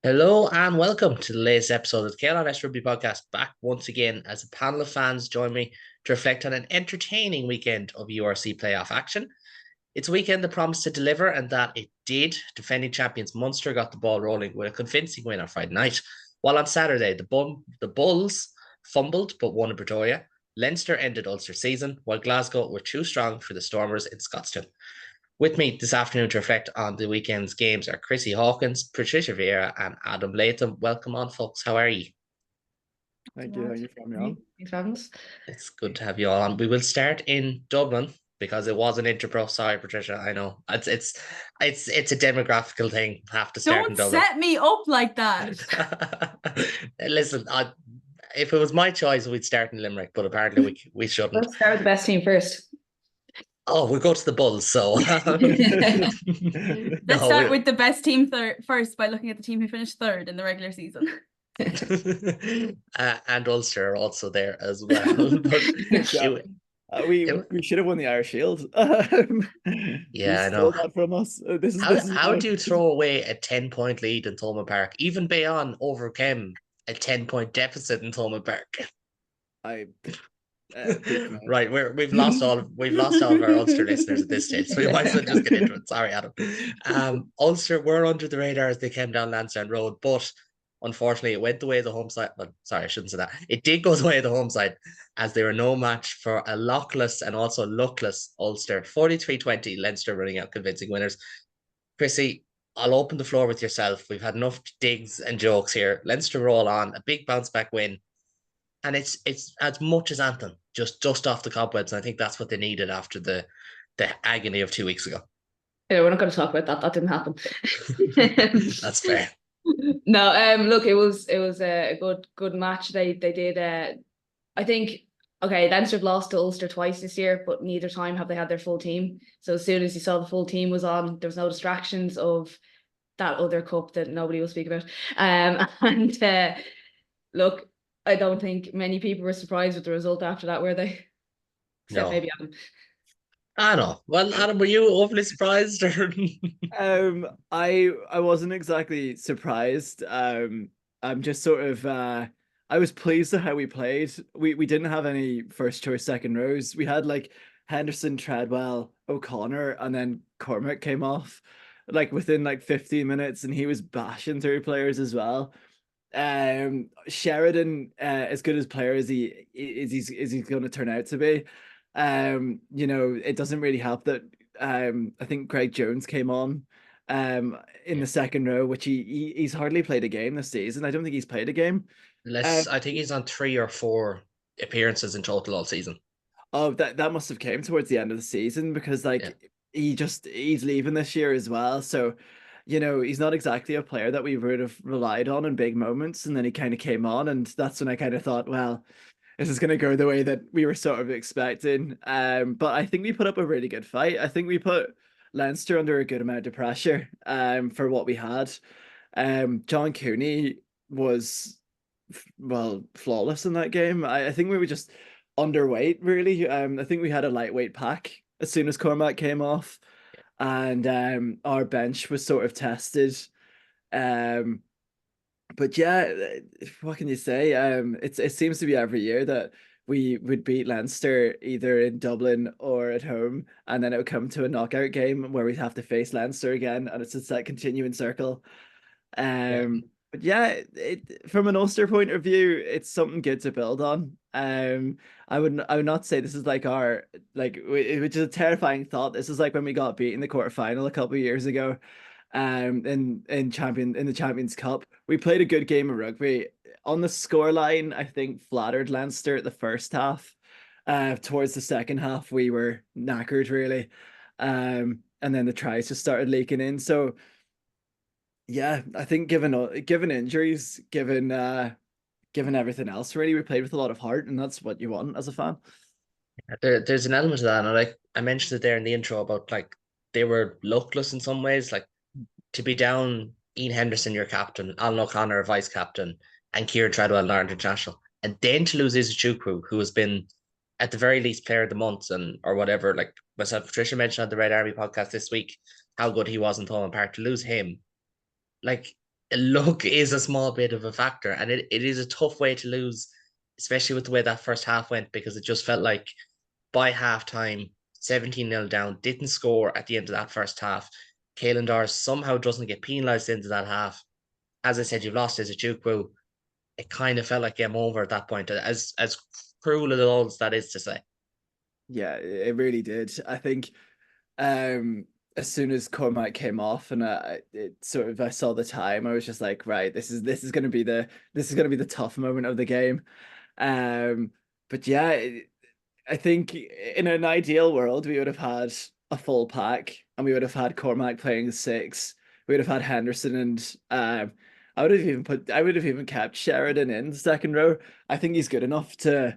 Hello and welcome to the latest episode of the KLRS Rugby Podcast. Back once again as a panel of fans join me to reflect on an entertaining weekend of URC playoff action. It's a weekend that promised to deliver, and that it did. Defending champions Munster got the ball rolling with a convincing win on Friday night, while on Saturday the Bulls fumbled but won in Pretoria. Leinster ended Ulster season, while Glasgow were too strong for the Stormers in Scotstoun. With me this afternoon to reflect on the weekend's games are Chrissy Hawkins, Patricia Vieira, and Adam Latham. Welcome on, folks. How are you? Thank you. Thank you for having me on. Thanks for having us. It's good to have you all on. We will start in Dublin because it was an Interpro. Sorry, Patricia. I know it's a demographical thing. Have to start in Don't Dublin. set me up like that. Listen, if it was my choice, we'd start in Limerick, but apparently we shouldn't. Let's start with the best team first. Oh, we'll go to the Bulls. So Let's start with the best team first by looking at the team who finished third in the regular season. And Ulster are also there as well. But we should have won the Irish Shield. Yeah, I know. That from us. How do you throw away a 10-point lead in Thomond Park? Even Bayonne overcame a 10-point deficit in Thomond Park. Right, we've lost all of our Ulster listeners at this stage, so we might as well just get into it. Sorry, Adam. Ulster were under the radar as they came down Lansdowne Road, but unfortunately it went the way of the home side. Well, sorry, I shouldn't say that. It did go the way of the home side, as they were no match for a lockless and also luckless Ulster. 43-20, Leinster running out convincing winners. Chrissy, I'll open the floor with yourself. We've had enough digs and jokes here. Leinster roll on, a big bounce back win. And it's as much as Anthem, just dust off the cobwebs. And I think that's what they needed after the agony of 2 weeks ago. Yeah, we're not going to talk about that. That didn't happen. That's fair. No, look, it was a good match. They did. I think Leinster have lost to Ulster twice this year, but neither time have they had their full team. So as soon as you saw the full team was on, there was no distractions of that other cup that nobody will speak about. Look, I don't think many people were surprised with the result after that, were they? Except No. maybe Adam. I know. Well, Adam, were you overly surprised? Or... I wasn't exactly surprised. I'm just sort of I was pleased at how we played. We didn't have any first choice second rows. We had like Henderson, Treadwell, O'Connor, and then Cormac came off like within like 15 minutes, and he was bashing through players as well. Sheridan, as good as player as he's going to turn out to be, it doesn't really help that I think Greg Jones came on in the second row, which he's hardly played a game this season. I don't think he's played a game. I think he's on 3 or 4 appearances in total all season. Oh, that must have came towards the end of the season, because he's leaving this year as well. So he's not exactly a player that we would have relied on in big moments. And then he kind of came on, and that's when I kind of thought, well, this is going to go the way that we were sort of expecting. But I think we put up a really good fight. I think we put Leinster under a good amount of pressure for what we had. John Cooney was, flawless in that game. I think we were just underweight, really. I think we had a lightweight pack as soon as Cormac came off. And our bench was sort of tested. But yeah, what can you say? It seems to be every year that we would beat Leinster either in Dublin or at home, and then it would come to a knockout game where we'd have to face Leinster again, and it's just that continuing circle. But yeah, from an Ulster point of view, it's something good to build on. I would not say this is like which is a terrifying thought. This is like when we got beat in the quarterfinal a couple of years ago, in the Champions Cup. We played a good game of rugby. On the scoreline, I think flattered Leinster at the first half. Towards the second half, we were knackered really, and then the tries just started leaking in. So yeah, I think given injuries, given everything else, really, we played with a lot of heart, and that's what you want as a fan. There's an element of that, and I mentioned it there in the intro about like they were luckless in some ways, like to be down Ian Henderson, your captain, Alan O'Connor, vice captain, and Kieran Treadwell, Ireland international, and then to lose Izuchukwu, who has been at the very least player of the month or whatever. Like myself, Patricia mentioned on the Red Army podcast this week how good he was in Thomond Park. To lose him, like luck is a small bit of a factor, and it is a tough way to lose, especially with the way that first half went, because it just felt like by half time, 17-0 down, didn't score at the end of that first half. Caelan Dars somehow doesn't get penalised into that half. As I said, you've lost as a Chukwu. It kind of felt like game over at that point, as cruel as that is to say. Yeah, it really did. I think as soon as Cormac came off and I saw the time, I was just like, right, this is gonna be the tough moment of the game. But yeah, I think in an ideal world we would have had a full pack and we would have had Cormac playing 6. We would have had Henderson and I would have even kept Sheridan in the second row. I think he's good enough to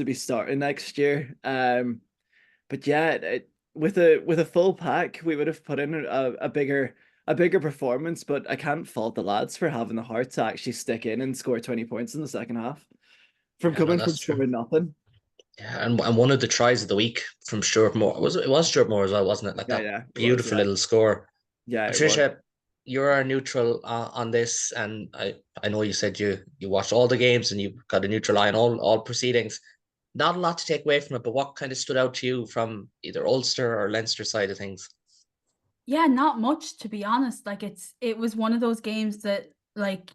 be starting next year. But yeah, with a full pack, we would have put in a bigger performance. But I can't fault the lads for having the heart to actually stick in and score 20 points in the second half from coming from scoring nothing. Yeah, and one of the tries of the week from Stuart Moore it was Stuart Moore as well, wasn't it? Like that beautiful little score. Yeah, Patricia, you're our neutral on this, and I know you said you watched all the games and you got a neutral eye on all proceedings. Not a lot to take away from it, but what kind of stood out to you from either Ulster or Leinster side of things? Yeah, not much, to be honest. Like it was one of those games that, like,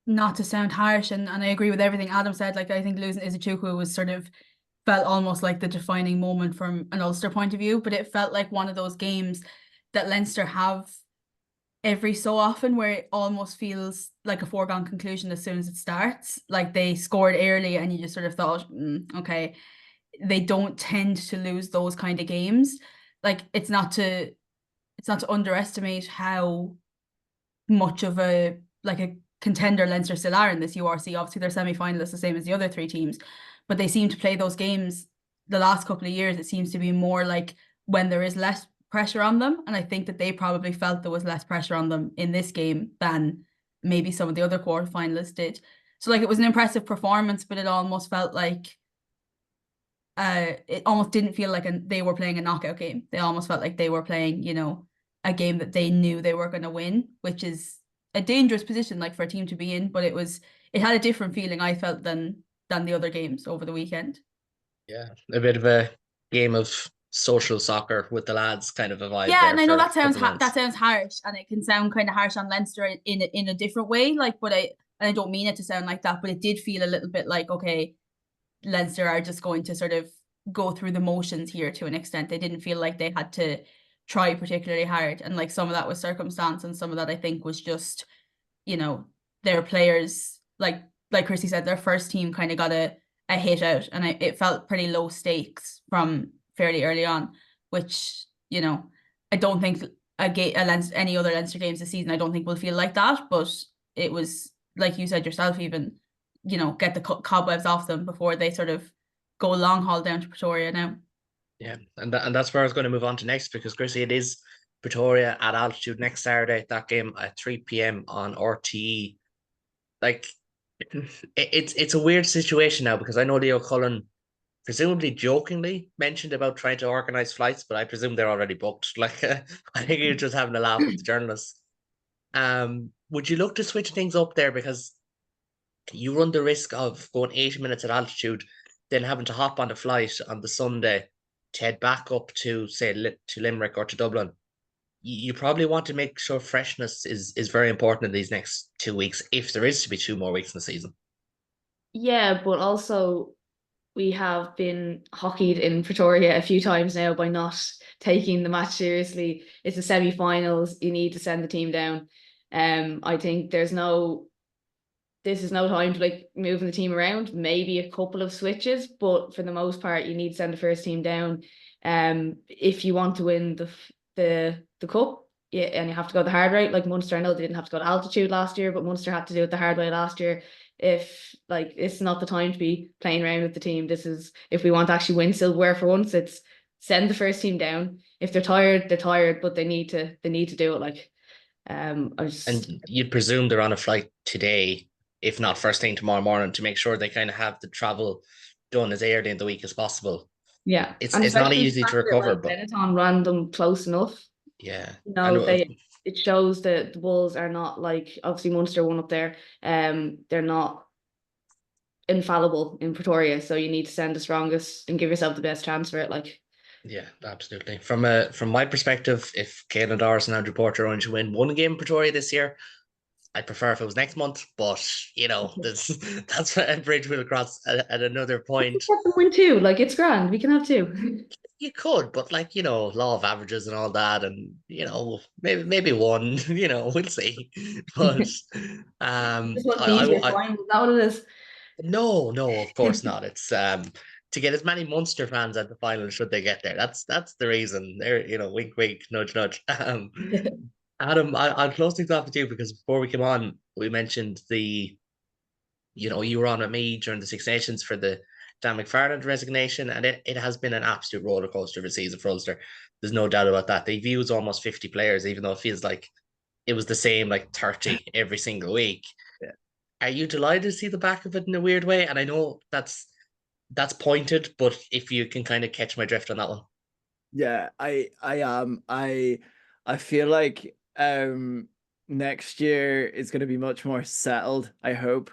not to sound harsh, and I agree with everything Adam said. Like, I think losing Izuchukwu was sort of felt almost like the defining moment from an Ulster point of view, but it felt like one of those games that Leinster have every so often where it almost feels like a foregone conclusion as soon as it starts. Like, they scored early and you just sort of thought, okay. They don't tend to lose those kind of games. Like, it's not to underestimate how much of a contender Leinster still are in this URC. Obviously, they're semi-finalists, the same as the other 3 teams, but they seem to play those games the last couple of years. It seems to be more like when there is less pressure on them, and I think that they probably felt there was less pressure on them in this game than maybe some of the other quarterfinalists did. So, like, it was an impressive performance, but it almost felt like it almost didn't feel like they were playing a knockout game. They almost felt like they were playing, a game that they knew they were going to win, which is a dangerous position, like, for a team to be in. But it had a different feeling, I felt, than the other games over the weekend. Yeah, a bit of a game of social soccer with the lads, kind of a vibe. Yeah, and I know that sounds harsh, and it can sound kind of harsh on Leinster in a different way. Like, but I don't mean it to sound like that, but it did feel a little bit like, okay, Leinster are just going to sort of go through the motions here to an extent. They didn't feel like they had to try particularly hard, and like some of that was circumstance, and some of that I think was just, their players, like Chrissy said, their first team kind of got a hit out, and it felt pretty low stakes from fairly early on, which, I don't think any other Leinster games this season, I don't think will feel like that, but it was, like you said yourself, even, get the cobwebs off them before they sort of go long haul down to Pretoria now. Yeah, and that's where I was going to move on to next, because Chrissy, it is Pretoria at altitude next Saturday. That game at 3 p.m. on RTE. Like, it's a weird situation now, because I know Leo Cullen presumably jokingly mentioned about trying to organise flights, but I presume they're already booked. Like, I think you're just having a laugh with the journalists. Would you look to switch things up there, because you run the risk of going 80 minutes at altitude, then having to hop on the flight on the Sunday to head back up to, say, to Limerick or to Dublin? You probably want to make sure freshness is very important in these next 2 weeks, if there is to be 2 more weeks in the season. Yeah, but also we have been hockeyed in Pretoria a few times now by not taking the match seriously. It's the semi-finals. You need to send the team down. I think this is no time to like moving the team around. Maybe a couple of switches, but for the most part, you need to send the first team down. If you want to win the cup, yeah, and you have to go the hard way. Like Munster, I know they didn't have to go to altitude last year, but Munster had to do it the hard way last year. If like it's not the time to be playing around with the team. This is if we want to actually win silverware for once. It's send the first team down. If they're tired, they're tired, but they need to do it. Like, And you'd presume they're on a flight today, if not first thing tomorrow morning, to make sure they kind of have the travel done as early in the week as possible. Yeah, it's not easy to recover, but Benetton ran them close enough. yeah, No, it shows that the Bulls are not like, obviously Munster won up there. They're not infallible in Pretoria, so you need to send the strongest and give yourself the best chance for it. Like, Yeah, absolutely. From my perspective, if Caelan Doris and Andrew Porter only should win one game in Pretoria this year, I'd prefer if it was next month. But that's a bridge we'll cross at another point. let them win two. Like, it's grand. We can have two. You could, but law of averages and all that, and maybe one. We'll see. But Just want an easier final. Is that what it is? no, of course not. It's to get as many Munster fans at the final should they get there. That's the reason. There, wink, wink, nudge, nudge. Adam, I'll close things off with you because before we come on, we mentioned you were on with me during the Six Nations for the Dan McFarland resignation, and it has been an absolute roller coaster of a season for Ulster. There's no doubt about that. They've used almost 50 players, even though it feels like it was the same, like 30 every single week. Yeah. Are you delighted to see the back of it in a weird way? And I know that's pointed, but if you can kind of catch my drift on that one. Yeah, I am. I feel like next year is going to be much more settled, I hope.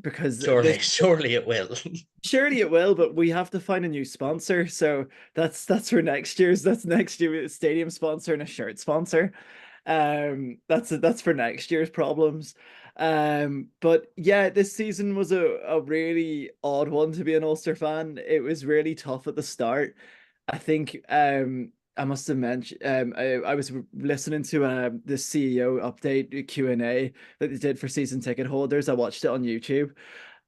Because surely it will. Surely it will, but we have to find a new sponsor. So that's for next year's stadium sponsor and a shirt sponsor. That's for next year's problems. But yeah, this season was a really odd one to be an Ulster fan. It was really tough at the start. I think I must have mentioned I was listening to the CEO update Q&A that they did for season ticket holders. I watched it on YouTube,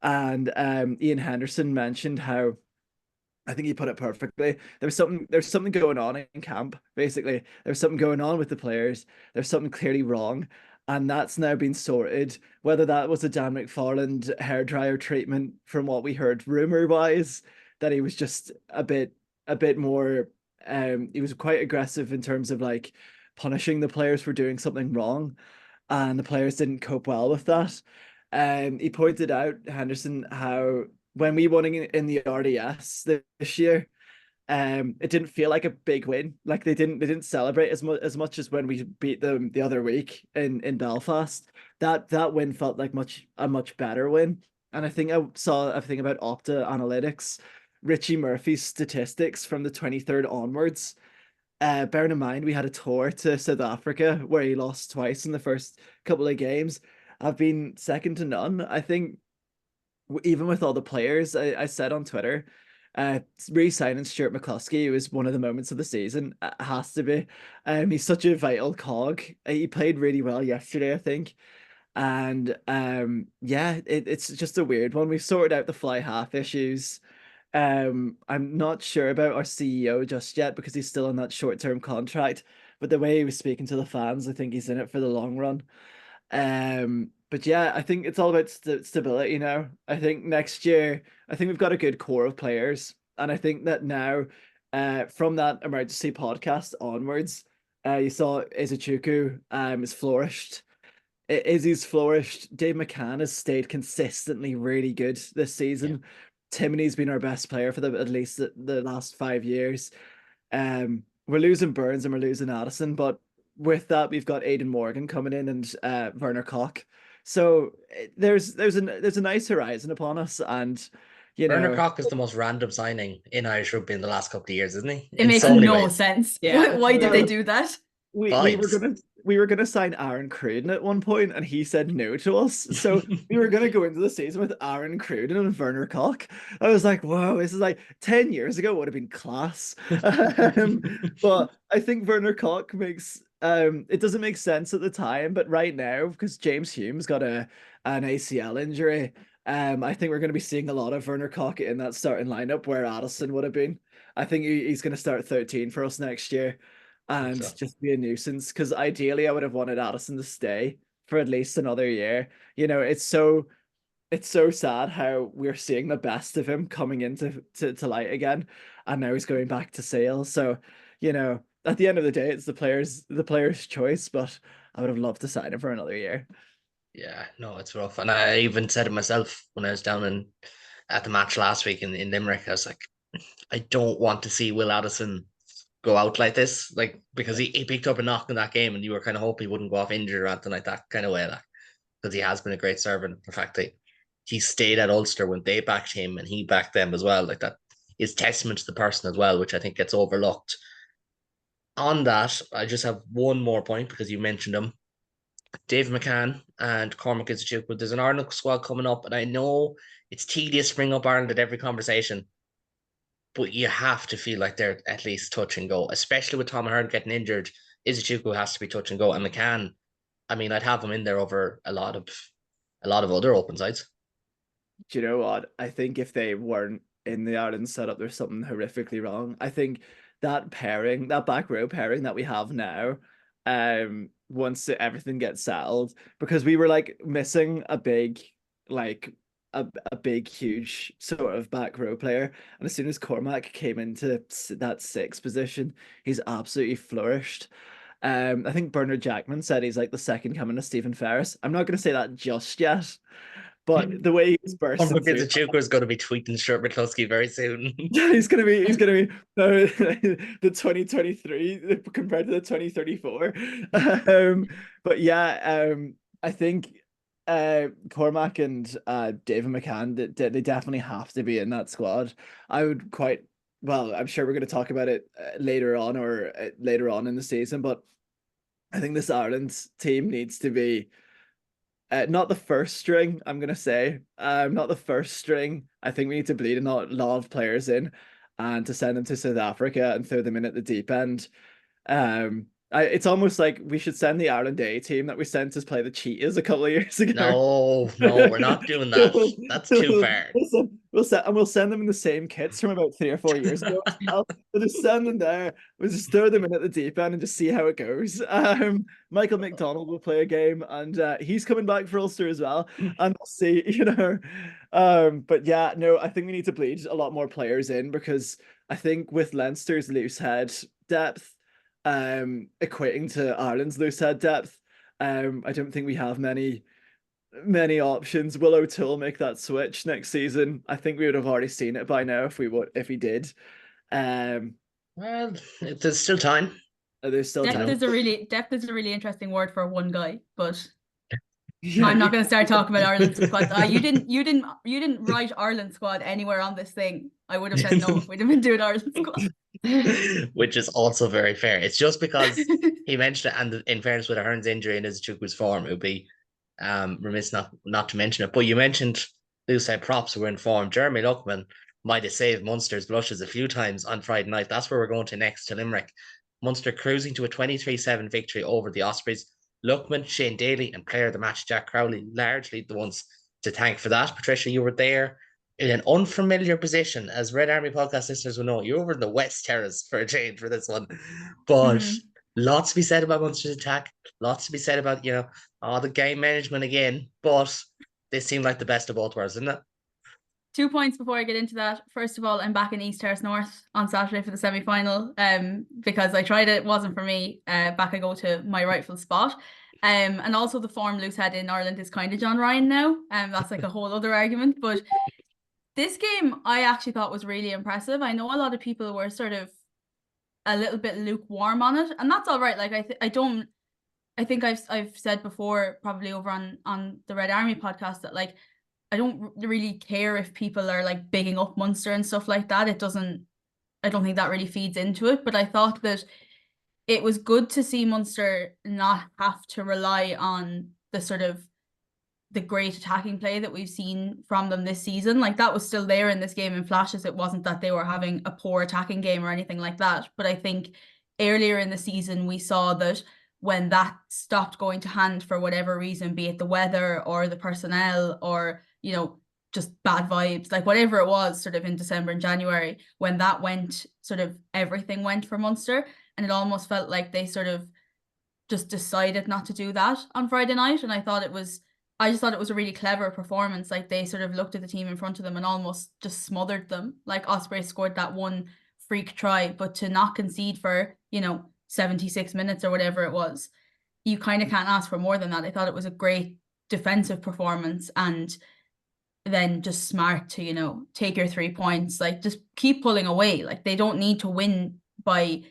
and Ian Henderson mentioned how, I think he put it perfectly, there's something going on in camp. Basically, there's something going on with the players. There's something clearly wrong, and that's now been sorted. Whether that was a Dan McFarland hairdryer treatment, from what we heard rumor wise, that he was just a bit more. He was quite aggressive in terms of like punishing the players for doing something wrong, and the players didn't cope well with that. He pointed out, Henderson, how when we won in the RDS this year, it didn't feel like a big win. Like they didn't celebrate as much as when we beat them the other week in Belfast. That win felt like a much better win. And I think I saw a thing about Opta Analytics, Richie Murphy's statistics from the 23rd onwards. Bearing in mind we had a tour to South Africa where he lost twice in the first couple of games, have been second to none. I think even with all the players, I said on Twitter, re-signing Stuart McCluskey was one of the moments of the season. It has to be. He's such a vital cog. He played really well yesterday, I think. And yeah, it's just a weird one. We've sorted out the fly half issues. I'm not sure about our CEO just yet because he's still on that short-term contract. But the way he was speaking to the fans, I think he's in it for the long run. But yeah, I think it's all about stability now. I think next year, I think we've got a good core of players, and I think that now, from that emergency podcast onwards, you saw Izuchuku has flourished. Izzy's flourished. Dave McCann has stayed consistently really good this season. Yeah. Timony's been our best player for at least the last 5 years. We're losing Burns and we're losing Addison, but with that, we've got Aidan Morgan coming in and Werner Koch. So there's a nice horizon upon us, and Werner Koch is the most random signing in Irish rugby in the last couple of years, isn't he? It makes no sense. Yeah. Why did they do that? We were gonna sign Aaron Cruden at one point, and he said no to us. So we were gonna go into the season with Aaron Cruden and Werner Koch. I was like, wow, this is like 10 years ago. Would have been class. But I think Werner Koch makes it doesn't make sense at the time, but right now, because James Hume's got an ACL injury, I think we're going to be seeing a lot of Werner Koch in that starting lineup where Addison would have been. I think he's going to start 13 for us next year, and just be a nuisance. Because ideally, I would have wanted Addison to stay for at least another year. It's so sad how we're seeing the best of him coming into light again, and now he's going back to Sale. So, at the end of the day, it's the player's choice, but I would have loved to sign him for another year. Yeah, no, it's rough. And I even said it myself when I was down at the match last week in Limerick. I was like, I don't want to see Will Addison go out like this, like because he picked up a knock in that game, and you were kind of hoping he wouldn't go off injured or anything like that kind of way, like because he has been a great servant. The fact that he stayed at Ulster when they backed him and he backed them as well, like that is testament to the person as well, which I think gets overlooked. On that, I just have one more point because you mentioned him. Dave McCann and Cormac Institute. There's an Ireland squad coming up, and I know it's tedious to bring up Ireland at every conversation, but you have to feel like they're at least touch and go, especially with Tom Ahern getting injured. Izuchuku has to be touch and go, and McCann, I mean, I'd have him in there over a lot of other open sides. Do you know what? I think if they weren't in the Ireland setup, there's something horrifically wrong. I think that pairing, that back row pairing that we have now, once everything gets settled, because we were like missing a big, like a big, huge sort of back row player. And as soon as Cormac came into that 6 position, he's absolutely flourished. I think Bernard Jackman said he's like the second coming of Stephen Ferris. I'm not going to say that just yet, but the way he's bursting Cormac through, Institute is going to be tweeting Stuart McCluskey very soon. he's gonna be the 2023 compared to the 2034. But yeah, I think Cormac and David McCann, they definitely have to be in that squad. I would quite well. I'm sure we're going to talk about it later on or later on in the season, but I think this Ireland team needs to be. Not the first string, I'm going to say. Not the first string. I think we need to bleed a lot of players in and to send them to South Africa and throw them in at the deep end. It's almost like we should send the Ireland A team that we sent to play the Cheetahs a couple of years ago. No, we're not doing that. That's too far. We'll send them in the same kits from about 3 or 4 years ago. We'll just send them there. We'll just throw them in at the deep end and just see how it goes. Michael McDonald will play a game, and he's coming back for Ulster as well. And we'll see, But yeah, no, I think we need to bleed a lot more players in, because I think with Leinster's loose head depth, equating to Ireland's loose head depth, I don't think we have many options. Will O'Toole make that switch next season? I think we would have already seen it by now if he did. Well, there's still time. There's still Depth time. Depth is a really interesting word for one guy, but I'm not going to start talking about Ireland squad. You didn't write Ireland squad anywhere on this thing. I would have said no if we'd have been doing Ireland squad. Which is also very fair. It's just because he mentioned it, and in fairness, with Ahern's injury and Izuchukwu's form, it would be remiss not to mention it. But you mentioned loose head props were in form. Jeremy Luckman might have saved Munster's blushes a few times on Friday night. That's where we're going to next, to Limerick. Munster cruising to a 23-7 victory over the Ospreys. Luckman, Shane Daly, and player of the match Jack Crowley largely the ones to thank for that. Patricia, you were there in an unfamiliar position, as Red Army podcast listeners will know. You're over in the West Terrace for a change for this one, but lots to be said about Munster's attack. Lots to be said about the game management again. But they seem like the best of both worlds, isn't it? 2 points before I get into that. First of all, I'm back in East Terrace North on Saturday for the semi-final. Because I tried it wasn't for me. Back I go to my rightful spot. And also the form loose head in Ireland is kind of John Ryan now. That's like a whole other argument. But this game I actually thought was really impressive. I know a lot of people were sort of a little bit lukewarm on it, and that's all right. Like I think I've said before, probably over on the Red Army podcast, that like I don't really care if people are like bigging up Munster and stuff like that. I don't think that really feeds into it. But I thought that it was good to see Munster not have to rely on the great attacking play that we've seen from them this season. Like that was still there in this game in flashes. It wasn't that they were having a poor attacking game or anything like that. But I think earlier in the season, we saw that when that stopped going to hand for whatever reason, be it the weather or the personnel or, just bad vibes, like whatever it was sort of in December and January, when that went, sort of everything went for Munster. And it almost felt like they sort of just decided not to do that on Friday night. And I just thought it was a really clever performance. Like they sort of looked at the team in front of them and almost just smothered them. Like Ospreys scored that one freak try, but to not concede for, 76 minutes or whatever it was, you kind of can't ask for more than that. I thought it was a great defensive performance, and then just smart to, take your 3 points, like just keep pulling away. Like they don't need to win by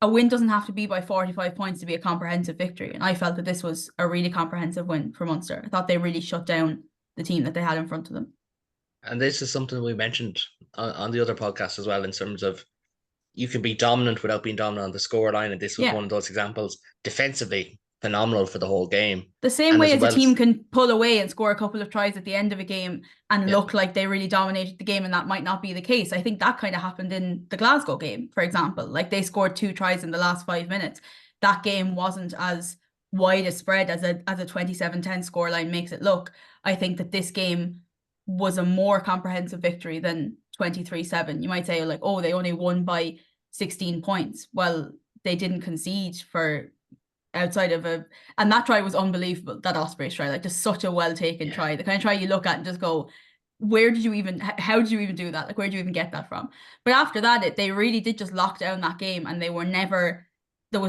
a win doesn't have to be by 45 points to be a comprehensive victory. And I felt that this was a really comprehensive win for Munster. I thought they really shut down the team that they had in front of them. And this is something we mentioned on the other podcast as well, in terms of you can be dominant without being dominant on the scoreline. And this was one of those examples. Defensively, phenomenal for the whole game. The same way as a team can pull away and score a couple of tries at the end of a game and look like they really dominated the game, and that might not be the case. I think that kind of happened in the Glasgow game, for example. Like, they scored 2 tries in the last 5 minutes. That game wasn't as wide a spread as a 27-10 scoreline makes it look. I think that this game was a more comprehensive victory than 23-7. You might say, like, oh, they only won by 16 points. Well, they didn't concede for outside of and that try was unbelievable, that Ospreys try, like, just such a well taken try, the kind of try you look at and just go, how did you even do that? Like, where did you even get that from? But after that, they really did just lock down that game, and there was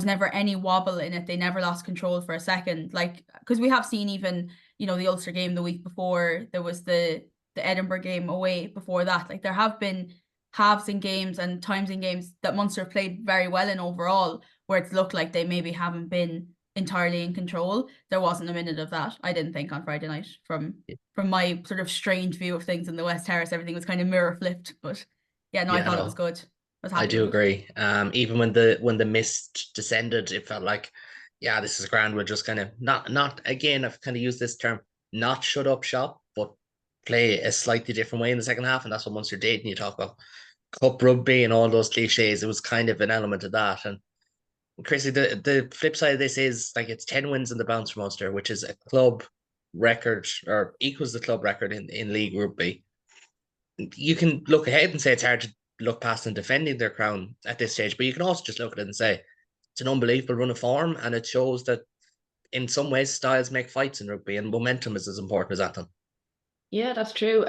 never any wobble in it. They never lost control for a second, like, because we have seen even, you know, the Ulster game the week before, there was the Edinburgh game away before that. Like, there have been halves in games and times in games that Munster played very well in overall, where it's looked like they maybe haven't been entirely in control. There wasn't a minute of that, I didn't think, on Friday night. From my sort of strange view of things in the West Terrace, everything was kind of mirror flipped. But I thought it was good. I do agree. Even when the mist descended, it felt like, this is grand. We'll just kind of not again, I've kind of used this term, not shut up shop, but play a slightly different way in the second half. And that's what Munster did. And you talk about cup rugby and all those cliches, it was kind of an element of that. And Chrissy, the flip side of this is, like, it's 10 wins in the bounce for Munster, which is a club record, or equals the club record in league rugby. You can look ahead and say it's hard to look past them defending their crown at this stage, but you can also just look at it and say it's an unbelievable run of form, and it shows that in some ways styles make fights in rugby, and momentum is as important as that. Yeah, that's true.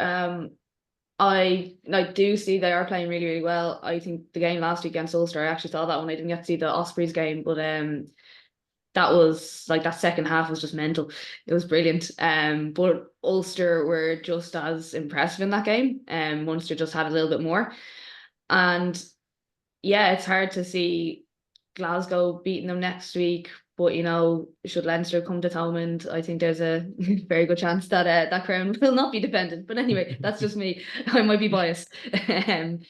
I do see they are playing really, really well. I think the game last week against Ulster, I actually saw that one. I didn't get to see the Ospreys game, but that was, like, that second half was just mental. It was brilliant. But Ulster were just as impressive in that game. Munster just had a little bit more. And it's hard to see Glasgow beating them next week. But, you know, should Leinster come to Thomond, I think there's a very good chance that that crown will not be defended. But anyway, that's just me. I might be biased.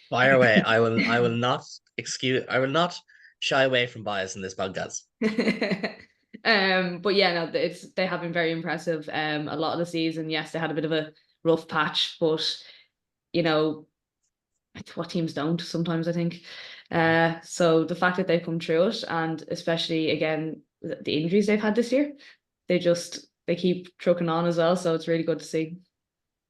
Fire away. I will not shy away from bias in this podcast. But they have been very impressive. A lot of the season, yes, they had a bit of a rough patch, but, you know, what teams don't sometimes, I think. So the fact that they've come through it, and especially, again, the injuries they've had this year, they keep trucking on as well. So it's really good to see.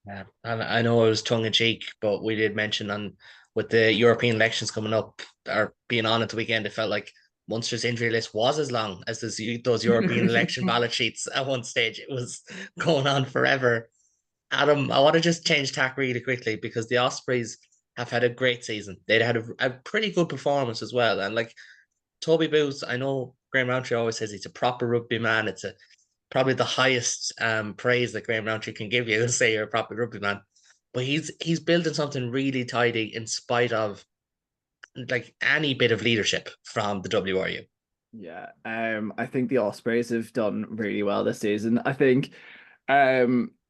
Yeah, and I know it was tongue in cheek, but we did mention with the European elections coming up, or being on at the weekend, it felt like Munster's injury list was as long as those European election ballot sheets at one stage. It was going on forever. Adam, I want to just change tack really quickly, because the Ospreys have had a great season. They'd had a pretty good performance as well. And, like, Toby Booth, I know Graham Rowntree always says he's a proper rugby man. It's probably the highest praise that Graham Rowntree can give you to say you're a proper rugby man. But he's building something really tidy in spite of, like, any bit of leadership from the WRU. Yeah, I think the Ospreys have done really well this season. I think I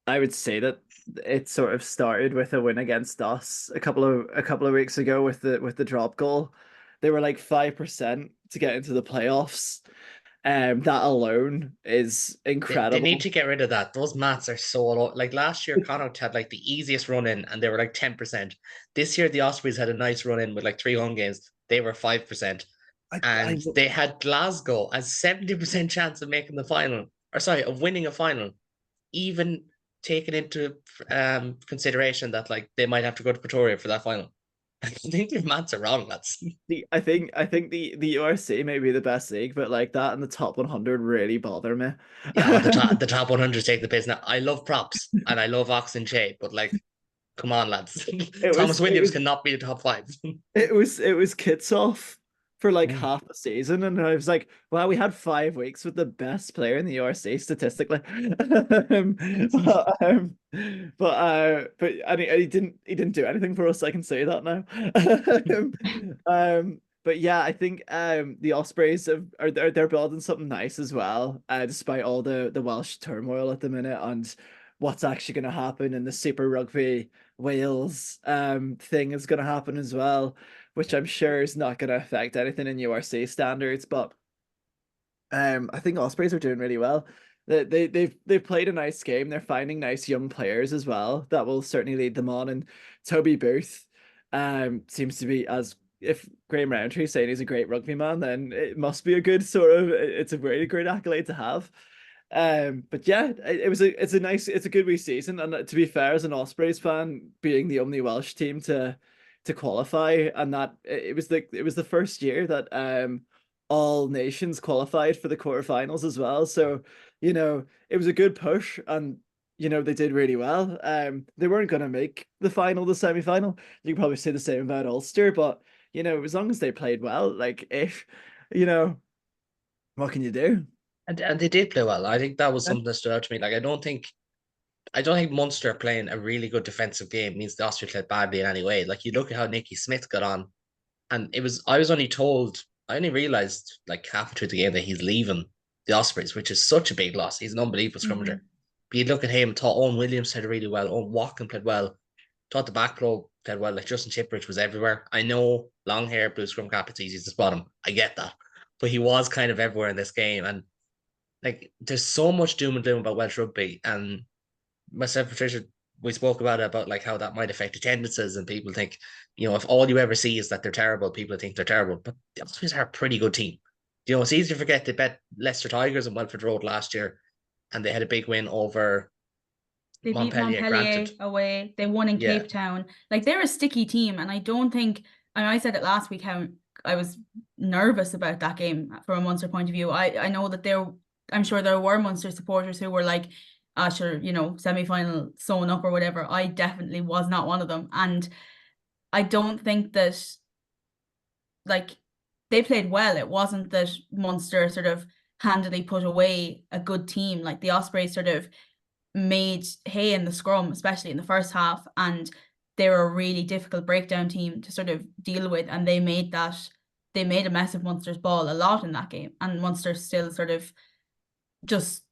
would say that it sort of started with a win against us a couple of weeks ago with the drop goal. They were like 5% to get into the playoffs. That alone is incredible. They need to get rid of that. Those maths are so low. Like, last year, Connacht had, like, the easiest run in, and they were like 10%. This year, the Ospreys had a nice run in with, like, 3 home games. They were 5%. And they had Glasgow as 70% chance of making the final, of winning a final, even taking into consideration that, like, they might have to go to Pretoria for that final. I think your maths are wrong, lads. I think the URC may be the best league, but, like, that and the top 100 really bother me. Yeah, the top 100 take the piss. Now, I love props and I love Ox and Shay, but, like, come on, lads. Thomas Williams cannot be the top 5. It was kits off for like half a season, and I was like, wow, we had 5 weeks with the best player in the URC statistically. But he didn't do anything for us, I can say that now. But yeah, I think the Ospreys they're building something nice as well, despite all the Welsh turmoil at the minute and what's actually going to happen in the Super Rugby Wales thing is going to happen as well, which I'm sure is not going to affect anything in URC standards. But I think Ospreys are doing really well. They've played a nice game. They're finding nice young players as well that will certainly lead them on. And Toby Booth seems to be, as if Graham Roundtree saying he's a great rugby man, then it must be a good sort of, it's a really great accolade to have. But yeah, it's a good wee season. And to be fair, as an Ospreys fan, being the only Welsh team to qualify, and that it was the first year that all nations qualified for the quarterfinals as well. So, it was a good push, and they did really well. They weren't gonna make the final, the semi-final. You can probably say the same about Ulster, but as long as they played well, like what can you do? And they did play well. I think that was something that stood out to me. Like I don't think Munster playing a really good defensive game means the Ospreys played badly in any way. Like you look at how Nicky Smith got on, and I only realized like halfway through the game that he's leaving the Ospreys, which is such a big loss. He's an unbelievable scrummager. But you look at him, thought Owen Williams played really well, Owen Watkin played well, thought the back row played well, like Justin Chipridge was everywhere. I know long hair, blue scrum cap, it's easy to spot him. I get that. But he was kind of everywhere in this game. And like there's so much doom and gloom about Welsh rugby. And myself, Patricia, we spoke about like how that might affect attendances, and people think, if all you ever see is that they're terrible, people think they're terrible. But the Ospreys are a pretty good team. It's easy to forget they bet Leicester Tigers on Welford Road last year, and they had a big win over They beat Montpellier, granted. away. They won in Cape Town. Like they're a sticky team, and I don't think. I said it last week how I was nervous about that game from a Munster point of view. I know that I'm sure there were Munster supporters who were like, sure, semi-final sewn up or whatever. I definitely was not one of them, and I don't think that like they played well. It wasn't that Munster sort of handily put away a good team. Like the Ospreys sort of made hay in the scrum, especially in the first half, and they were a really difficult breakdown team to sort of deal with, and they made a mess of Munster's ball a lot in that game, and Munster still sort of just,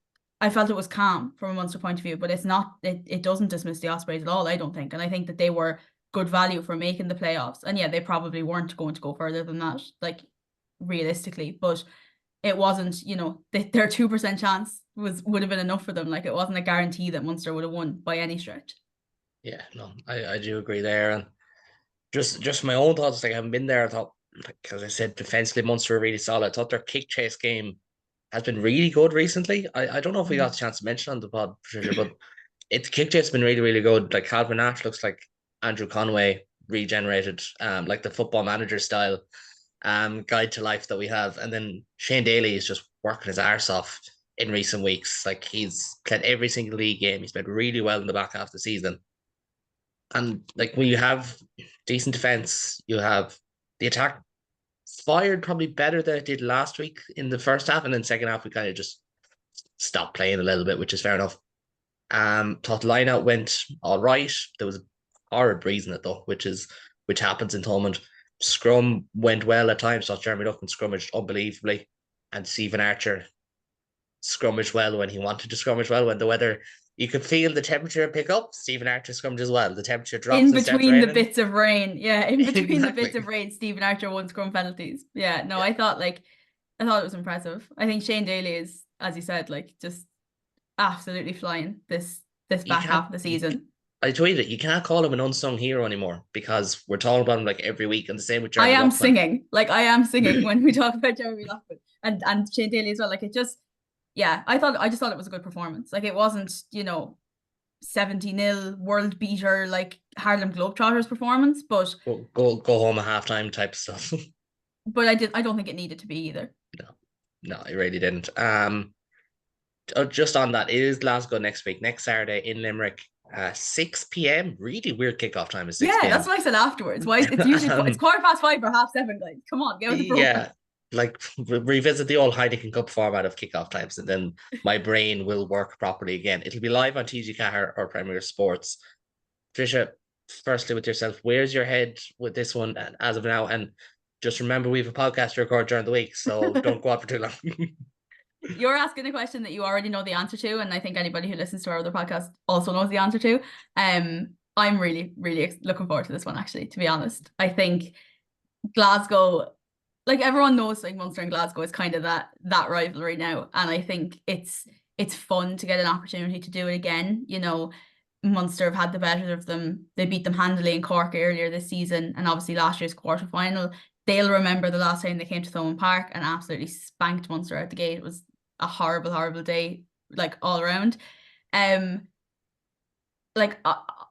I felt it was calm from a Munster point of view, but it doesn't dismiss the Ospreys at all, I don't think. And I think that they were good value for making the playoffs. And yeah, they probably weren't going to go further than that, like realistically, but it wasn't, their 2% chance would have been enough for them. Like it wasn't a guarantee that Munster would have won by any stretch. Yeah, no, I do agree there. And just my own thoughts, like I haven't been there, I thought, like, as I said, defensively Munster were really solid. I thought their kick chase game has been really good recently. I don't know if we got a chance to mention on the pod, Patricia, but the kick chase has been really, really good. Like Calvin Nash looks like Andrew Conway regenerated, like the football manager style guide to life that we have. And then Shane Daly is just working his arse off in recent weeks. Like he's played every single league game. He's played really well in the back half of the season. And like when you have decent defense, you have the attack fired probably better than it did last week in the first half, and then second half we kind of just stopped playing a little bit, which is fair enough. Thought line out went all right. There was a horrid breeze in it though, which happens in Thomond. Scrum went well at times. Thought Jeremy Luckman scrummaged unbelievably, and Stephen Archer scrummaged well when he wanted to scrummage well. When the weather, you could feel the temperature pick up, Stephen Archer scrummaged as well. The temperature drops in between the bits of rain. Yeah, in between the bits of rain, Stephen Archer won scrum penalties. Yeah, no, yeah. I thought it was impressive. I think Shane Daly is, as you said, like just absolutely flying this back half of the season. I tweeted, you can't call him an unsung hero anymore because we're talking about him like every week, and the same with Jeremy I am Luckman. singing when we talk about Jeremy Luckman and Shane Daly as well. Like it just, yeah, I just thought it was a good performance. Like it wasn't, 70-0 world beater like Harlem Globetrotters performance, but go home at halftime type stuff. But I don't think it needed to be either. No, it really didn't. Just on that, it is Glasgow next week, next Saturday in Limerick, 6 p.m. Really weird kickoff time is 6 p.m. Yeah, that's what I said afterwards. Why it's usually it's 7:15 or 7:30, guys. Come on, get with the program. Yeah, like revisit the old Heineken Cup format of kickoff times, and then my brain will work properly again. It'll be live on TG Car or Premier Sports. Patricia, firstly with yourself, where's your head with this one as of now? And Just remember we have a podcast to record during the week, so don't go out for too long. You're asking a question that you already know the answer to, and I think anybody who listens to our other podcast also knows the answer to. I'm really, really looking forward to this one, actually, to be honest. I think Glasgow, like everyone knows, like Munster and Glasgow is kind of that rivalry now, and I think it's fun to get an opportunity to do it again. You know, Munster have had the better of them. They beat them handily in Cork earlier this season, and obviously last year's quarterfinal. They'll remember the last time they came to Thomond Park and absolutely spanked Munster out the gate. It was a horrible, horrible day, like all around. Like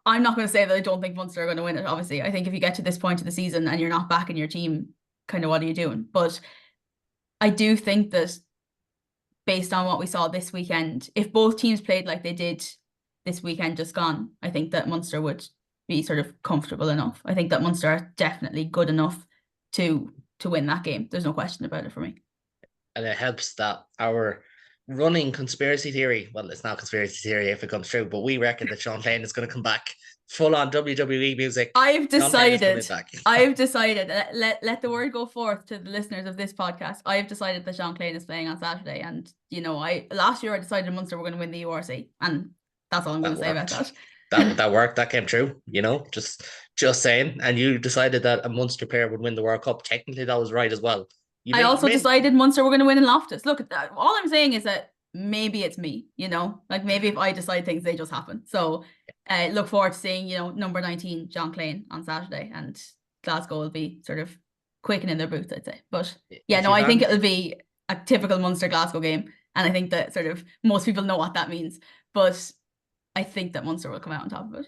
I'm not going to say that I don't think Munster are going to win it. Obviously, I think if you get to this point of the season and you're not backing your team, kind of what are you doing? But I do think that based on what we saw this weekend, if both teams played like they did this weekend just gone, I think that Munster would be sort of comfortable enough. I think that Munster are definitely good enough to win that game. There's no question about it for me. And it helps that our running conspiracy theory, well, it's not conspiracy theory if it comes true, but we reckon that Sean Payne is going to come back full on WWE music. I've decided, let the word go forth to the listeners of this podcast. I've decided that Sean Payne is playing on Saturday, and you know, last year I decided Munster were going to win the URC, and that's all I'm going to say about that. That worked. That came true. You know, just saying. And you decided that a Munster player would win the World Cup. Technically, that was right as well. I also decided Munster were going to win in Loftus. Look, all I'm saying is that maybe it's me. You know, like maybe if I decide things, they just happen. So, look forward to seeing number 19 John Klein on Saturday, and Glasgow will be sort of quaking in their boots, I'd say. But yeah, no, I think it'll be a typical Munster Glasgow game, and I think that sort of most people know what that means. But I think that Munster will come out on top of it.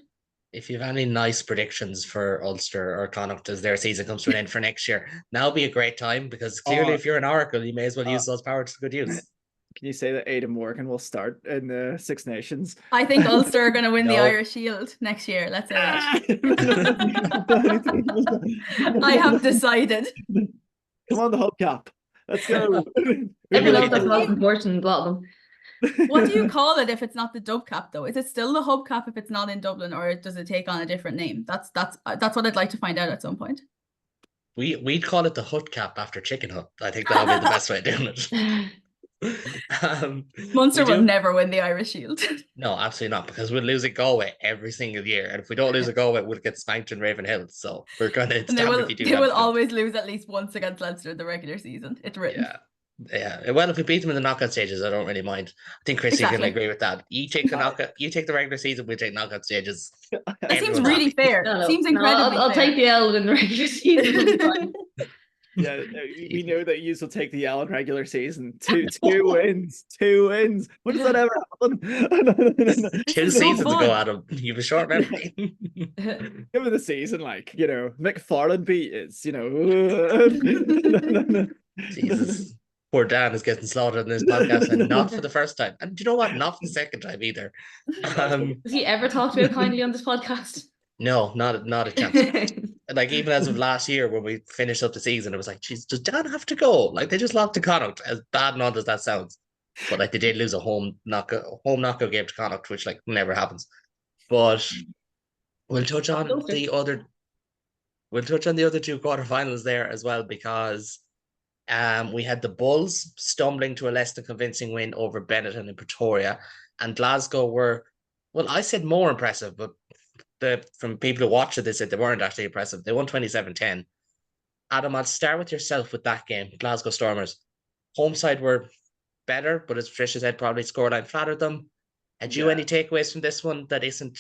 If you have any nice predictions for Ulster or Connacht as their season comes to an end for next year, now would be a great time, because clearly if you're an Oracle, you may as well use those powers to good use. Can you say that Aidan Morgan will start in the Six Nations? I think Ulster are going to win the Irish Shield next year. Let's say that. I have decided. Come on, the hubcap. Let's go. Everyone knows that's most important, a lot of them. What do you call it if it's not the dub cap though? Is it still the hub cap if it's not in Dublin, or does it take on a different name? That's what I'd like to find out at some point. We'd call it the hut cap after Chicken Hut. I think that would be the best way of doing it. Munster will never win the Irish Shield. No, absolutely not, because we'll lose at Galway every single year, and if we don't lose at Galway, we'll get spanked in Ravenhill. So we're going to. They will always lose at least once against Leinster in the regular season. It's written. Yeah. Well, if we beat them in the knockout stages, I don't really mind. I think Chrissy can agree with that. You take the knockout. You take the regular season. We take knockout stages. That seems really fair. No. Seems incredibly I'll take the L in the regular season. Yeah, we know that you will take the L in regular season. Two wins. When does that ever happen? 2 seasons ago, Adam. You have a short memory. Give me the season, like, McFarlane beat is, Jesus. Poor Dan is getting slaughtered in this podcast, and not for the first time. And do you know what? Not for the second time either. Has he ever talked about kindly on this podcast? No, not a chance. Like, even as of last year when we finished up the season, it was like, geez, does Dan have to go? Like, they just lost to Connacht, as bad and odd as that sounds. But like, they did lose a home knockout game to Connacht, which like never happens. But we'll touch on the other 2 quarterfinals there as well, because we had the Bulls stumbling to a less than convincing win over Benetton in Pretoria, and Glasgow were, well, I said more impressive, but from people who watched it, they said they weren't actually impressive. They won 27-10. Adam, I'll start with yourself with that game. Glasgow Stormers. Home side were better, but as Patricia said, probably scoreline flattered them. Had you any takeaways from this one that isn't,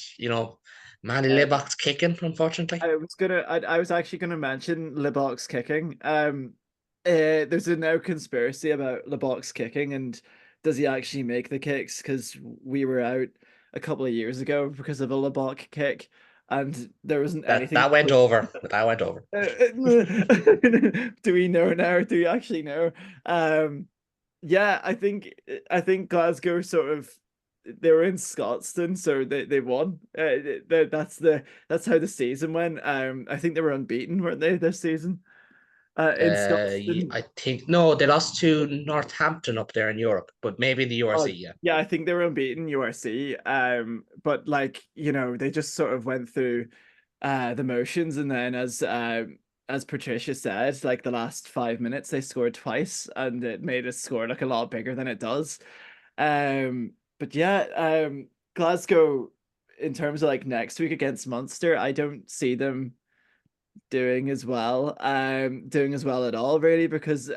Manny Libbok's kicking, unfortunately? I was actually gonna mention Libbok's kicking. There's a now conspiracy about Libbok's kicking, and does he actually make the kicks? Because we were out a couple of years ago because of a Libbok kick, and there wasn't anything. That went over. That went over. Do we know now? Do we actually know? Yeah, I think Glasgow sort of, they were in Scotstoun, so they won. That's how the season went. I think they were unbeaten, weren't they, this season? I think no, they lost to Northampton up there in Europe, but maybe in the URC. Yeah, I think they were unbeaten URC. But like, they just sort of went through the motions, and then as as Patricia said, like the last 5 minutes they scored twice, and it made us score like a lot bigger than it does. But yeah, Glasgow, in terms of like next week against Munster, I don't see them doing as well at all, really, because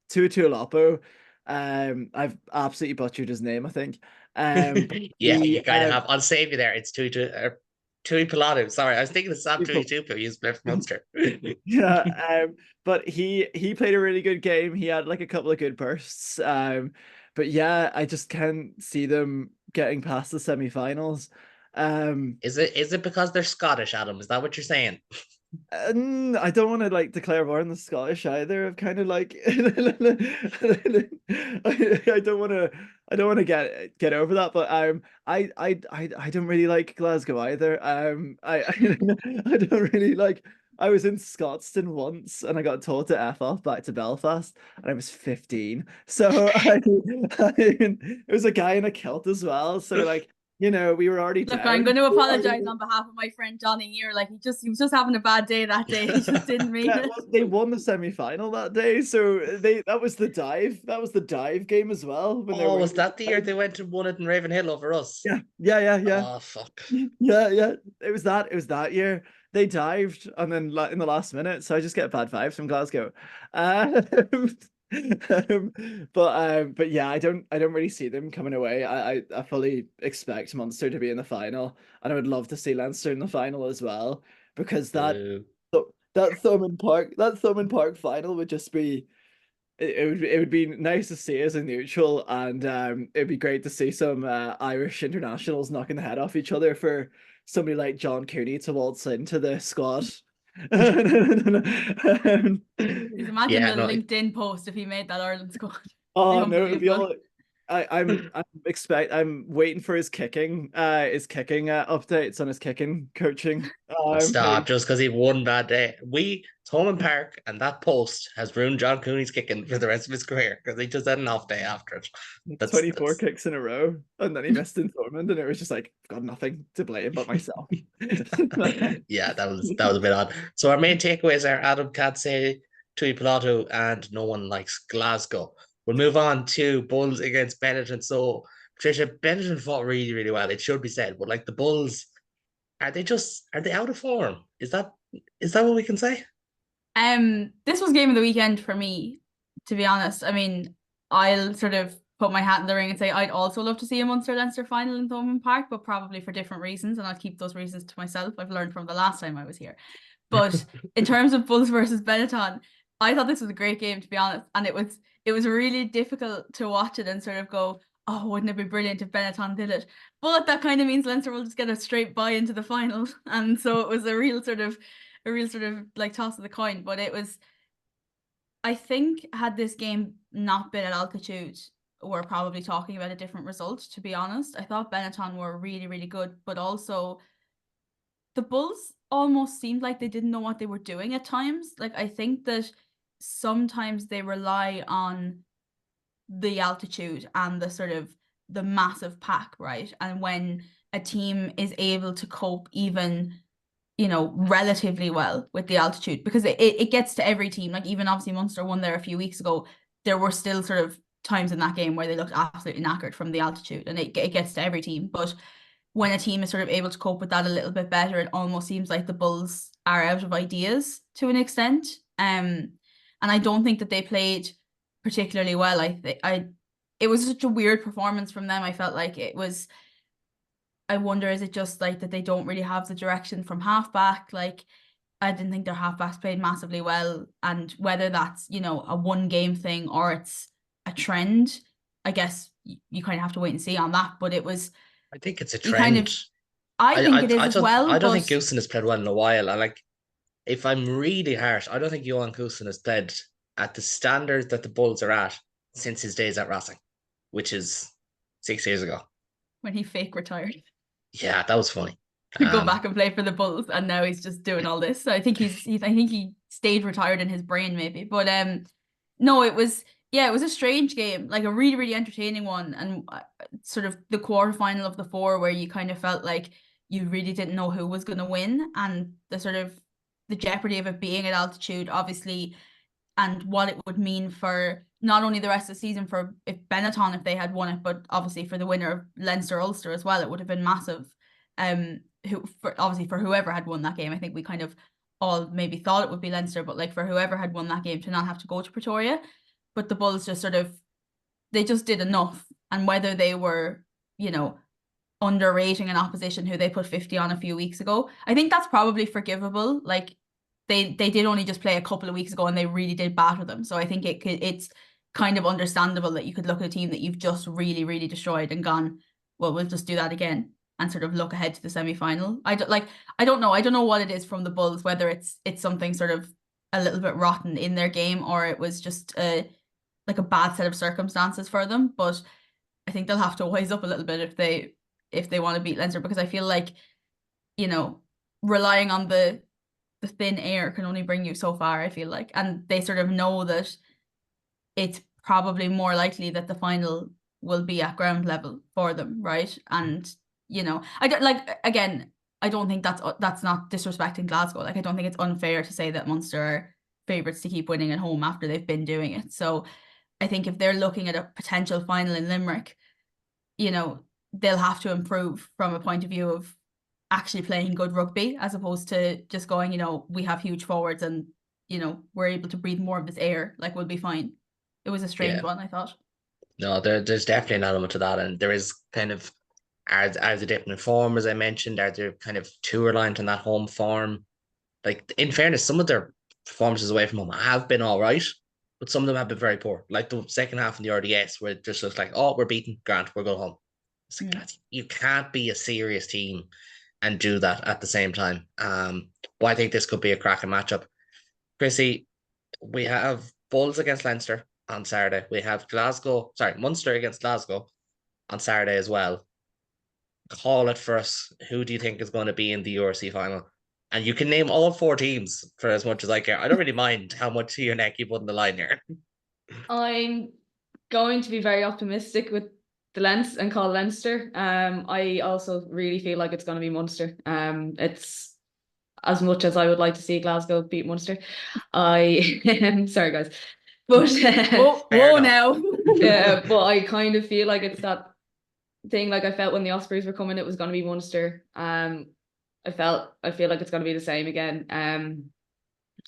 Tutu Lapo, I've absolutely butchered his name, I think. Yeah, you kind of have. I'll save you there. It's Tui Pilato. Sorry, I was thinking of Sam Tui Tupu. He's left Munster. Yeah, but he played a really good game. He had like a couple of good bursts. But yeah, I just can't see them getting past the semi-finals. Is it because they're Scottish, Adam? Is that what you're saying? I don't want to like declare war on the Scottish either. I've kind of like I don't want to get over that, but I don't really like Glasgow either. I don't really like. I was in Scotstoun once and I got told to F off back to Belfast and I was 15. So it was a guy in a kilt as well. So like, we were already Look, down. I'm going to apologize on behalf of my friend Johnny here. Like he was just having a bad day that day. He just didn't mean Yeah, it. well, they won the semi-final that day, so that was the dive. That was the dive game as well. When was that the year they went and won it in Ravenhill over us? Yeah. Oh fuck. Yeah. It was that year. They dived and then in the last minute, so I just get bad vibes from Glasgow. But yeah, I don't really see them coming away. I fully expect Munster to be in the final, and I would love to see Leinster in the final as well, because that Thomond Park final would just be it would be nice to see as a neutral, and it'd be great to see some Irish internationals knocking the head off each other for somebody like John Cooney to waltz into the squad. Imagine the LinkedIn post if he made that Ireland squad. Oh no, it'd be all. I'm waiting for his kicking updates on his kicking coaching. Stop, just because he won that day. Thomond Park and that post has ruined John Cooney's kicking for the rest of his career because he just had an off day after it. That's 24 kicks in a row, and then he missed in Thomond, and it was just like, I've got nothing to blame but myself. Yeah, that was a bit odd. So our main takeaways are Adam can't say Tui Pilato and no one likes Glasgow. We'll move on to Bulls against Benetton. So, Patricia, Benetton fought really, really well. It should be said, but like the Bulls, are they out of form? Is that what we can say? This was game of the weekend for me, to be honest. I mean, I'll sort of put my hat in the ring and say I'd also love to see a Munster Leinster final in Thomond Park, but probably for different reasons, and I'll keep those reasons to myself. I've learned from the last time I was here. But in terms of Bulls versus Benetton, I thought this was a great game, to be honest, and it was really difficult to watch it and sort of go, oh, wouldn't it be brilliant if Benetton did it? But that kind of means Leinster will just get a straight bye into the final, and so it was a real sort of like toss of the coin. But it was, I think, had this game not been at altitude, we're probably talking about a different result, to be honest. I thought Benetton were really, really good, but also the Bulls almost seemed like they didn't know what they were doing at times. Like, I think that sometimes they rely on the altitude and the sort of the massive pack, right? And when a team is able to cope even, relatively well with the altitude, because it gets to every team. Like, even obviously Munster won there a few weeks ago, there were still sort of times in that game where they looked absolutely knackered from the altitude, and it gets to every team. But when a team is sort of able to cope with that a little bit better, it almost seems like the Bulls are out of ideas to an extent. And I don't think that they played particularly well. It was such a weird performance from them. I felt like it was. I wonder, is it just like that they don't really have the direction from halfback? Like, I didn't think their halfbacks played massively well, and whether that's a one game thing or it's a trend, I guess you kind of have to wait and see on that. But it was. I think it's a trend. I think it is as well. I don't think Goosen has played well in a while. And like, if I'm really harsh, I don't think Johan Goosen has played at the standards that the Bulls are at since his days at Racing, which is 6 years ago. When he fake retired. Yeah, that was funny. To go back and play for the Bulls, and now he's just doing all this. So I think he stayed retired in his brain, maybe. But no, it was a strange game, like a really, really entertaining one, and sort of the quarterfinal of the four, where you kind of felt like you really didn't know who was going to win, and the the jeopardy of it being at altitude, obviously, and what it would mean for not only the rest of the season for if Benetton, if they had won it, but obviously for the winner of Leinster Ulster as well, it would have been massive. Obviously for whoever had won that game, I think we kind of all maybe thought it would be Leinster, but like for whoever had won that game to not have to go to Pretoria. But the Bulls just they just did enough, and whether they were, underrating an opposition who they put 50 on a few weeks ago, I think that's probably forgivable. Like they did only just play a couple of weeks ago and they really did batter them. So I think it's kind of understandable that you could look at a team that you've just really, really destroyed and gone, well, we'll just do that again and sort of look ahead to the semi-final. I don't know. I don't know what it is from the Bulls, whether it's something sort of a little bit rotten in their game or it was just a bad set of circumstances for them. But I think they'll have to wise up a little bit if they want to beat Leinster, because I feel like, relying on the thin air can only bring you so far, I feel like. And they sort of know that it's probably more likely that the final will be at ground level for them, right? And, I don't think that's not disrespecting Glasgow. Like, I don't think it's unfair to say that Munster are favourites to keep winning at home after they've been doing it. So I think if they're looking at a potential final in Limerick, they'll have to improve from a point of view of actually playing good rugby as opposed to just going, we have huge forwards and, we're able to breathe more of this air, like we'll be fine. It was a strange one, I thought. No, there's definitely an element to that. And there is kind of, are the different form, as I mentioned, are there kind of too reliant on that home form? Like, in fairness, some of their performances away from home have been all right, but some of them have been very poor. Like the second half in the RDS, where it just looks like, oh, we're beaten, Grant, we're going home. It's like, you can't be a serious team and do that at the same time. But I think this could be a cracking matchup. Chrissy, we have Bulls against Leinster on Saturday. We have Munster against Glasgow on Saturday as well. Call it for us. Who do you think is going to be in the URC final? And you can name all 4 teams for as much as I care. I don't really mind how much of your neck you put in the line here. I'm going to be very optimistic with the Leinster and call Leinster. I also really feel like it's going to be Munster. It's as much as I would like to see Glasgow beat Munster. Sorry guys, but whoa now. Yeah, but I kind of feel like it's that thing. Like I felt when the Ospreys were coming, it was going to be Munster. I feel like it's going to be the same again.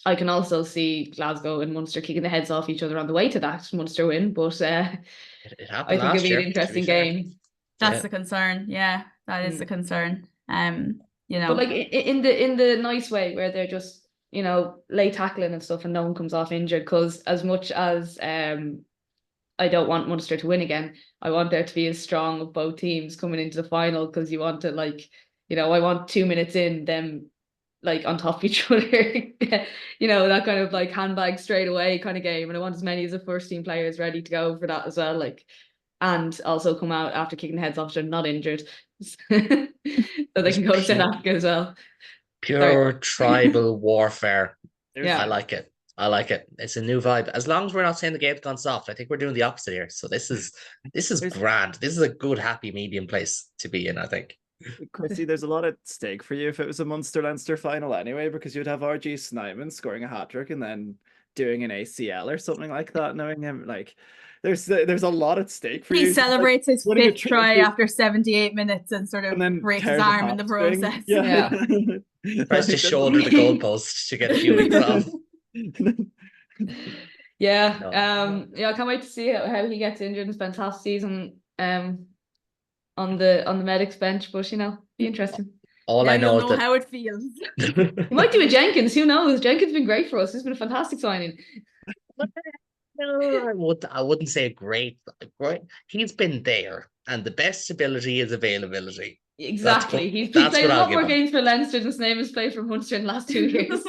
I can also see Glasgow and Munster kicking the heads off each other on the way to that Munster win, but it happened I think it'll be an interesting game. That's the concern. Yeah, that is the concern. But like in the nice way, where they're just, late tackling and stuff and no one comes off injured, because as much as I don't want Munster to win again, I want there to be a strong of both teams coming into the final, because you want to, like, I want 2 minutes in them like on top of each other, that kind of like handbag straight away kind of game. And I want as many as the first team players ready to go for that as well, like, and also come out after kicking the heads off, they're not injured, so they can go to South Africa as well. Pure tribal warfare. Yeah, I like it. It's a new vibe. As long as we're not saying the game's gone soft, I think we're doing the opposite here. So this is grand. This is a good, happy medium place to be in, I think. Chrissy, there's a lot at stake for you if it was a Munster-Leinster final anyway, because you'd have RG Snyman scoring a hat-trick and then doing an ACL or something like that, knowing him, like, there's a lot at stake for you. He celebrates his 5th try after 78 minutes and sort of breaks his arm in the process. Yeah. Tries to shoulder the goalpost to get a few weeks off. Yeah. I can't wait to see how he gets injured. It's a fantastic season on the medics bench, but be interesting. I know is that how it feels. You might do a Jenkins, who knows? Jenkins has been great for us. He's been a fantastic signing. No, I wouldn't say great. He's been there, and the best ability is availability. Exactly. He's played a lot more games for Leinster than Snyman's played for Munster in the last 2 years.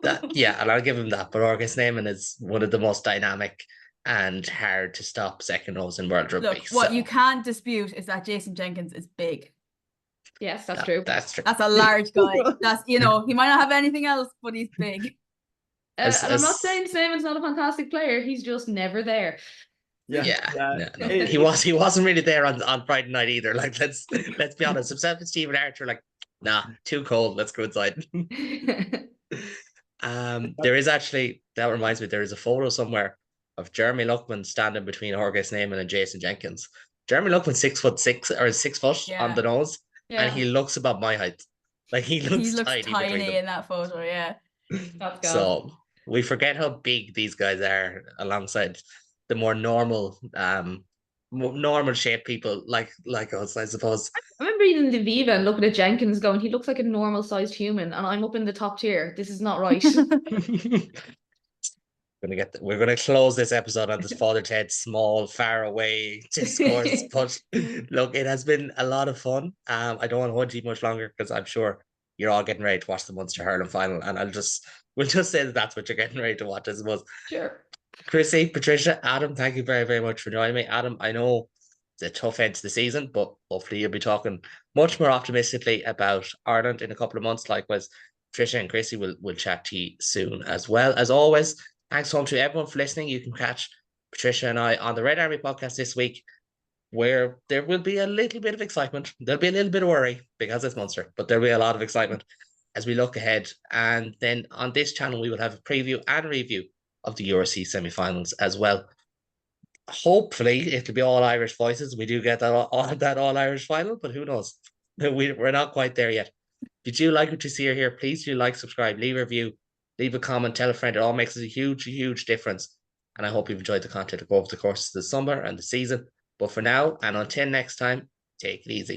And I'll give him that. But Organ Snyman is one of the most dynamic and hard to stop second rows in world rugby. Look, what you can't dispute is that Jason Jenkins is big. Yes, that's true. That's true. That's a large guy. That's, he might not have anything else, but he's big. And I'm not saying Snyman's not a fantastic player. He's just never there. Yeah. He wasn't really there on Friday night either. Like, let's be honest. Himself and Stephen Archer, like, nah, too cold. Let's go inside. There is actually, that reminds me, there is a photo somewhere of Jeremy Luckman standing between Jorge Snyman and Jason Jenkins. Jeremy Luckman 6'6" or 6 foot on the nose, and he looks about my height. Like he looks tiny in that photo, yeah. That's So we forget how big these guys are alongside the more normal shaped people like us, I suppose. I remember reading the Viva and looking at Jenkins going, he looks like a normal sized human, and I'm up in the top tier. This is not right. We're gonna close this episode on this Father Ted small, far away discourse. But look, it has been a lot of fun. I don't want to hold you much longer because I'm sure you're all getting ready to watch the Munster hurling final, and we'll just say that that's what you're getting ready to watch, I suppose. Sure. Chrissy, Patricia, Adam, thank you very, very much for joining me. Adam, I know it's a tough end to the season, but hopefully you'll be talking much more optimistically about Ireland in a couple of months. Likewise, Patricia and Chrissy will chat to you soon as well. As always, thanks home to everyone for listening. You can catch Patricia and I on the Red Army podcast this week, where there will be a little bit of excitement. There'll be a little bit of worry because it's Munster, but there'll be a lot of excitement as we look ahead. And then on this channel, we will have a preview and review of the URC semi-finals as well. Hopefully, it'll be all Irish voices. We do get that all Irish final, but who knows? We're not quite there yet. Did you like what you see here? Please do like, subscribe, leave a review, leave a comment, tell a friend. It all makes a huge, huge difference. And I hope you've enjoyed the content over the course of the summer and the season. But for now, and until next time, take it easy.